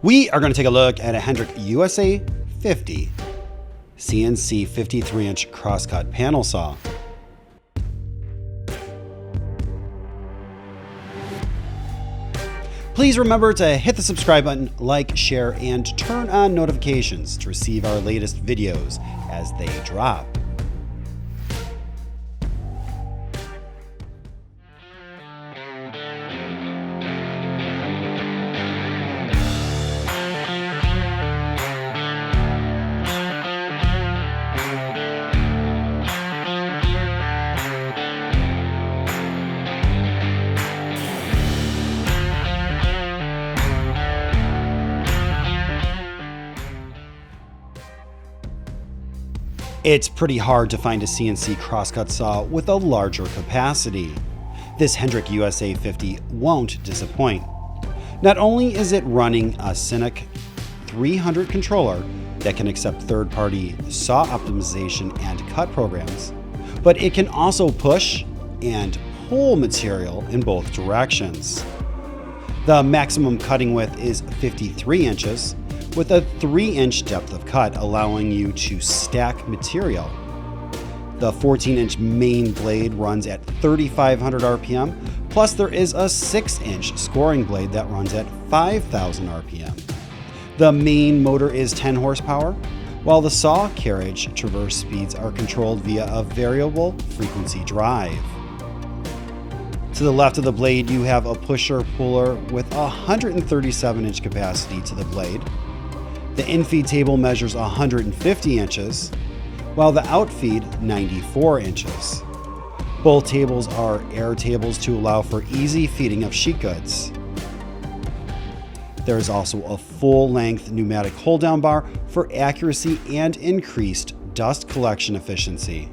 We are going to take a look at a Hendrick USA-50 CNC 53-inch crosscut panel saw. Please remember to hit the subscribe button, like, share, and turn on notifications to receive our latest videos as they drop. It's pretty hard to find a CNC crosscut saw with a larger capacity. This Hendrick USA-50 won't disappoint. Not only is it running a Sinuc 300 controller that can accept third-party saw optimization and cut programs, but it can also push and pull material in both directions. The maximum cutting width is 53 inches, with a 3-inch depth of cut, allowing you to stack material. The 14-inch main blade runs at 3,500 RPM, plus there is a 6-inch scoring blade that runs at 5,000 RPM. The main motor is 10 horsepower, while the saw carriage traverse speeds are controlled via a variable frequency drive. To the left of the blade, you have a pusher-puller with a 137-inch capacity to the blade. The infeed table measures 150 inches, while the outfeed 94 inches. Both tables are air tables to allow for easy feeding of sheet goods. There is also a full-length pneumatic hold-down bar for accuracy and increased dust collection efficiency.